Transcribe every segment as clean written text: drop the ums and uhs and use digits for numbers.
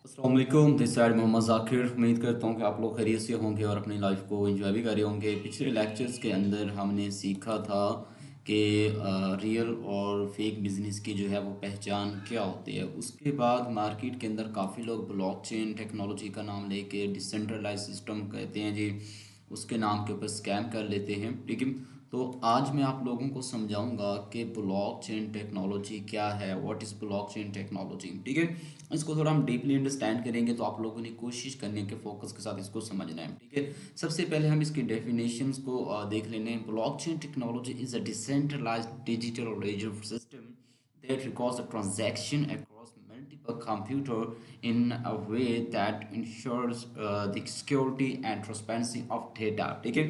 अस्सलाम वालेकुम, this side Mohammad Zakir. उम्मीद करता हूँ कि आप लोग खैरियत से होंगे और अपनी लाइफ को एंजॉय भी कर रहे होंगे। पिछले लेक्चर्स के अंदर हमने सीखा था कि रियल और फेक बिजनेस की जो है वो पहचान क्या होती है। उसके बाद मार्केट के अंदर काफ़ी लोग ब्लॉकचेन टेक्नोलॉजी का नाम लेके डिसेंट्रलाइज सिस्टम कहते हैं जी, उसके नाम के ऊपर स्कैम कर लेते हैं। ठीक है, तो आज मैं आप लोगों को समझाऊंगा कि ब्लॉकचेन टेक्नोलॉजी क्या है, व्हाट इज़ ब्लॉकचेन टेक्नोलॉजी। ठीक है, इसको थोड़ा हम डीपली अंडरस्टैंड करेंगे तो आप लोगों ने कोशिश करनी है कि फोकस के साथ इसको समझना है। ठीक है, सबसे पहले हम इसकी डेफिनेशंस को देख लेने हैं। Blockchain technology is a decentralised digital ledger system that records a transaction across multiple computer in a way that ensures the security and transparency of data। ठीक है,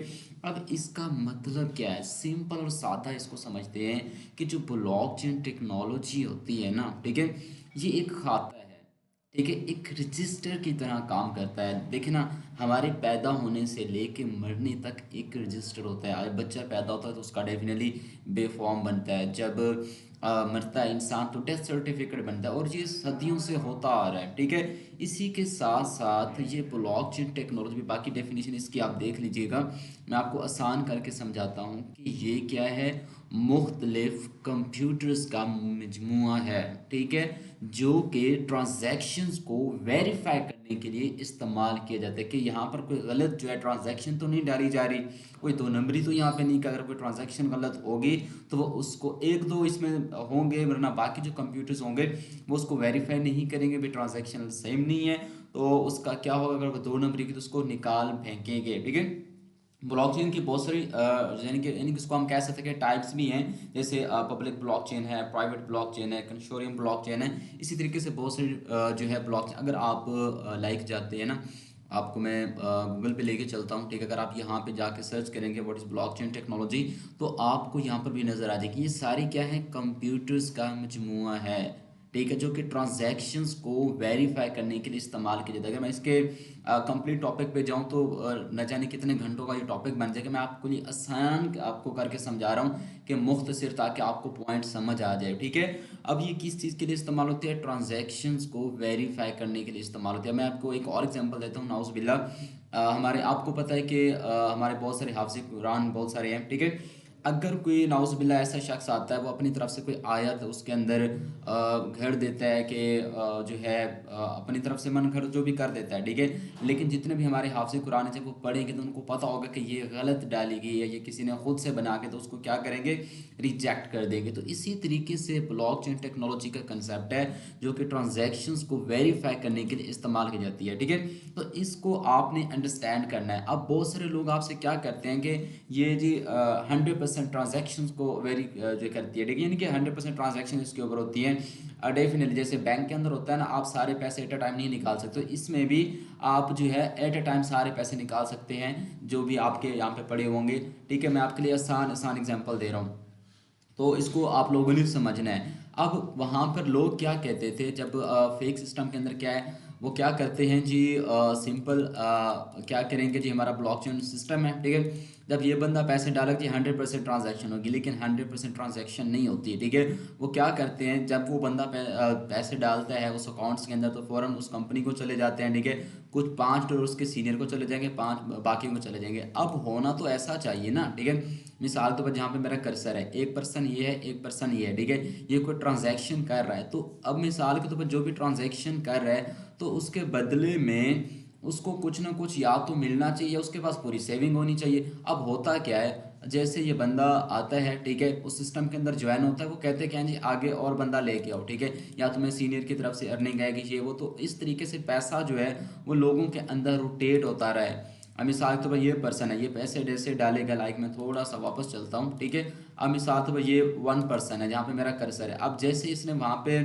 अब इसका मतलब क्या है, सिंपल और सादा इसको समझते हैं कि जो ब्लॉकचेन टेक्नोलॉजी होती है ना, ठीक है, ये एक खाता है। ठीक है, एक रजिस्टर की तरह काम करता है। देखिए ना, हमारे पैदा होने से लेके मरने तक एक रजिस्टर होता है। जब बच्चा पैदा होता है तो उसका डेफिनेटली बेफॉर्म बनता है। जब मरता है इंसान तो डेथ सर्टिफिकेट बनता है, और ये सदियों से होता आ रहा है। ठीक है, इसी के साथ साथ ये ब्लॉकचेन टेक्नोलॉजी, बाकी डेफिनेशन इसकी आप देख लीजिएगा, मैं आपको आसान करके समझाता हूँ कि ये क्या है। मुख्तलिफ कंप्यूटर्स का मजमूआ है, ठीक है, जो कि ट्रांजैक्शंस को वेरीफाई करने के लिए इस्तेमाल किया जाता है कि यहाँ पर कोई गलत जो है ट्रांजैक्शन तो नहीं डाली जा रही, कोई दो नंबरी तो यहाँ पे नहीं, कि अगर कोई ट्रांजैक्शन गलत होगी तो वो उसको एक दो इसमें होंगे, वरना बाकी जो कंप्यूटर्स होंगे वो उसको वेरीफाई नहीं करेंगे भाई ट्रांजैक्शन सेम नहीं है, तो उसका क्या होगा, अगर कोई दो नंबरी की तो उसको निकाल फेंकेंगे। ठीक है, ब्लॉकचेन की बहुत सारी यानी कि इसको हम कह सकते हैं कि टाइप्स भी हैं। जैसे पब्लिक ब्लॉकचेन है, प्राइवेट ब्लॉकचेन है, कंसोर्टियम ब्लॉकचेन है। इसी तरीके से बहुत सारी जो है ब्लॉकचेन, अगर आप लाइक जाते हैं ना, आपको मैं गूगल पे लेके चलता हूँ। ठीक है, अगर आप यहाँ पे जाके सर्च करेंगे व्हाट इज़ ब्लॉकचेन टेक्नोलॉजी, तो आपको यहाँ पर भी नज़र आ जाएगी। ये सारी क्या है, कंप्यूटर्स का मजमूआ है। ठीक है, जो कि ट्रांजैक्शंस को वेरीफाई करने के लिए इस्तेमाल किया जाता है। अगर मैं इसके कंप्लीट टॉपिक पे जाऊं तो न जाने कितने घंटों का ये टॉपिक बन जाएगा। मैं आपको लिए आसान आपको करके समझा रहा हूँ कि मुख्तसर, ताकि आपको पॉइंट समझ आ जाए। ठीक है, अब ये किस चीज़ के लिए इस्तेमाल होती है, ट्रांजैक्शंस को वेरीफाई करने के लिए इस्तेमाल होती है। मैं आपको एक और एग्जांपल देता हूँ, नाउज़ बिल्ला। हमारे आपको पता है कि हमारे बहुत सारे हाफिज़ कुरान बहुत सारे हैं। ठीक है, अगर कोई नाउज़ बिल्ला ऐसा शख्स आता है, वो अपनी तरफ से कोई आयत उसके अंदर घर देता है कि जो है अपनी तरफ से मन खर्च जो भी कर देता है। ठीक है, लेकिन जितने भी हमारे हाफिज़ कुरान है, जब वो पढ़ेंगे तो उनको पता होगा कि ये गलत डाली गई है, ये किसी ने खुद से बना के, तो उसको क्या करेंगे, रिजेक्ट कर देंगे। तो इसी तरीके से ब्लॉकचेन टेक्नोलॉजी का कंसेप्ट है, जो कि ट्रांजैक्शंस को वेरीफाई करने के लिए इस्तेमाल की जाती है। ठीक है, तो इसको आपने अंडरस्टैंड करना है। अब बहुत सारे लोग आपसे क्या करते हैं कि ये जी 100% ट्रांजैक्शंस को जो करती है। ठीक है, यानी कि 100% ट्रांजैक्शन इसके ऊपर होती है। डेफिनेटली जैसे बैंक के अंदर होता है ना, आप सारे पैसे एट अ टाइम नहीं निकाल सकते, तो इसमें भी आप जो है एट अ टाइम सारे पैसे निकाल सकते हैं जो भी आपके यहाँ पे पड़े होंगे। ठीक है, मैं आपके लिए आसान आसान एग्जांपल दे रहा हूँ, तो इसको आप लोगों ने समझना है। अब वहाँ पर लोग क्या कहते थे, जब फेक सिस्टम के अंदर क्या है, वो क्या करते हैं जी, सिंपल क्या करेंगे जी, हमारा ब्लॉकचेन सिस्टम है। ठीक है, जब ये बंदा पैसे डालेगा जी 100% ट्रांजैक्शन होगी, लेकिन 100% ट्रांजैक्शन नहीं होती है। ठीक है, वो क्या करते हैं, जब वो बंदा पैसे डालता है उस अकाउंट्स के अंदर, तो फ़ौरन उस कंपनी को चले जाते हैं। ठीक है, कुछ 5 डॉलर उसके सीनियर को चले जाएंगे, 5 बाकियों को चले जाएंगे। अब होना तो ऐसा चाहिए ना। ठीक है, मिसाल तो पर जहाँ पे मेरा कर्सर है, एक पर्सन ये है, एक पर्सन ये है। ठीक है, ये कोई ट्रांजैक्शन कर रहा है, तो अब मिसाल के तौर पर जो भी ट्रांजैक्शन कर रहा है, तो उसके बदले में उसको कुछ ना कुछ या तो मिलना चाहिए, या उसके पास पूरी सेविंग होनी चाहिए। अब होता क्या है, जैसे ये बंदा आता है, ठीक है, उस सिस्टम के अंदर ज्वाइन होता है, वो कहते हैं क्या जी आगे और बंदा लेके आओ। ठीक है, या तुम्हें सीनियर की तरफ से अर्निंग आएगी, ये वो, तो इस तरीके से पैसा जो है वो लोगों के अंदर रोटेट होता रहा है। अब मिसाल तो भाई ये पर्सन है, ये पैसे जैसे डालेगा, लाइक मैं थोड़ा सा वापस चलता हूँ। ठीक है, अब मिसाल तो भाई ये 1 पर्सन है जहाँ पे मेरा कर्सर है। अब जैसे इसने वहाँ पे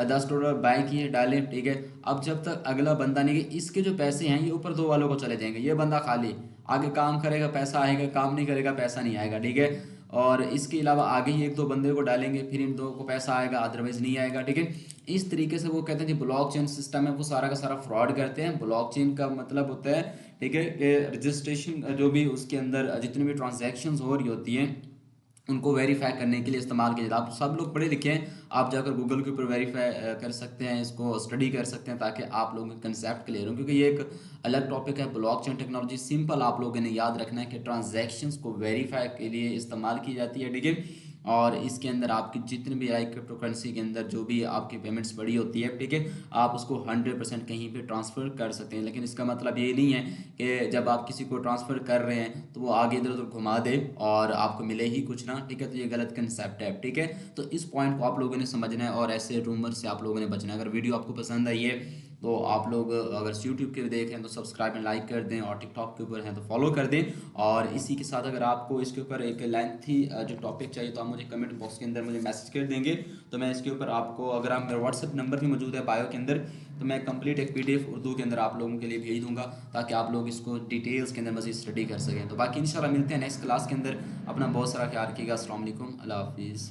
10 डॉलर बाय किए, डाले। ठीक है, अब जब तक अगला बंदा नहीं गया, इसके जो पैसे हैं ये ऊपर दो वालों को चले जाएंगे। ये बंदा खाली आगे काम करेगा, पैसा आएगा, काम नहीं करेगा, पैसा नहीं आएगा। ठीक है, और इसके अलावा आगे ही एक दो बंदे को डालेंगे, फिर इन दो को पैसा आएगा, अदरवाइज नहीं आएगा। ठीक है, इस तरीके से वो कहते हैं जी ब्लॉकचेन सिस्टम है, वो सारा का सारा फ्रॉड करते हैं। ब्लॉकचेन का मतलब होता है, ठीक है, कि रजिस्ट्रेशन जो भी उसके अंदर जितनी भी ट्रांजैक्शंस हो रही होती हैं, उनको वेरीफाई करने के लिए इस्तेमाल किया जाता है। आप सब लोग पढ़े लिखे हैं, आप जाकर गूगल के ऊपर वेरीफाई कर सकते हैं, इसको स्टडी कर सकते हैं ताकि आप लोगों के कंसेप्ट क्लियर हो, क्योंकि ये एक अलग टॉपिक है। ब्लॉकचेन टेक्नोलॉजी सिंपल आप लोगों ने याद रखना है कि ट्रांजैक्शंस को वेरीफाई के लिए इस्तेमाल की जाती है, ठीक है। और इसके अंदर आपकी जितनी भी आई क्रिप्टो करेंसी के अंदर जो भी आपकी पेमेंट्स पड़ी होती है, ठीक है, आप उसको 100% कहीं पे ट्रांसफ़र कर सकते हैं। लेकिन इसका मतलब ये नहीं है कि जब आप किसी को ट्रांसफ़र कर रहे हैं तो वो आगे इधर उधर घुमा दे और आपको मिले ही कुछ ना, ठीक है। तो ये गलत कंसेप्ट है, ठीक है। तो इस पॉइंट को आप लोगों ने समझना है और ऐसे रूमर से आप लोगों ने बचना है। अगर वीडियो आपको पसंद आई है तो आप लोग अगर यूट्यूब के देख रहे हैं तो सब्सक्राइब एंड लाइक कर दें, और टिकटॉक के ऊपर हैं तो फॉलो कर दें। और इसी के साथ अगर आपको इसके ऊपर एक लेंथी जो टॉपिक चाहिए तो आप मुझे कमेंट बॉक्स के अंदर मुझे मैसेज कर देंगे, तो मैं इसके ऊपर आपको, अगर आप मेरा व्हाट्सएप नंबर भी मौजूद है बायो के अंदर, तो मैं कंप्लीट एक PDF उर्दू के अंदर आप लोगों के लिए भेज दूंगा ताकि आप लोग इसको डिटेल्स के अंदर मज़ीद स्टडी कर सकें। तो बाकी इंशाल्लाह मिलते हैं नेक्स्ट क्लास के अंदर। अपना बहुत सारा ख्याल रखिएगा। अस्सलाम वालेकुम, अल्लाह हाफिज़।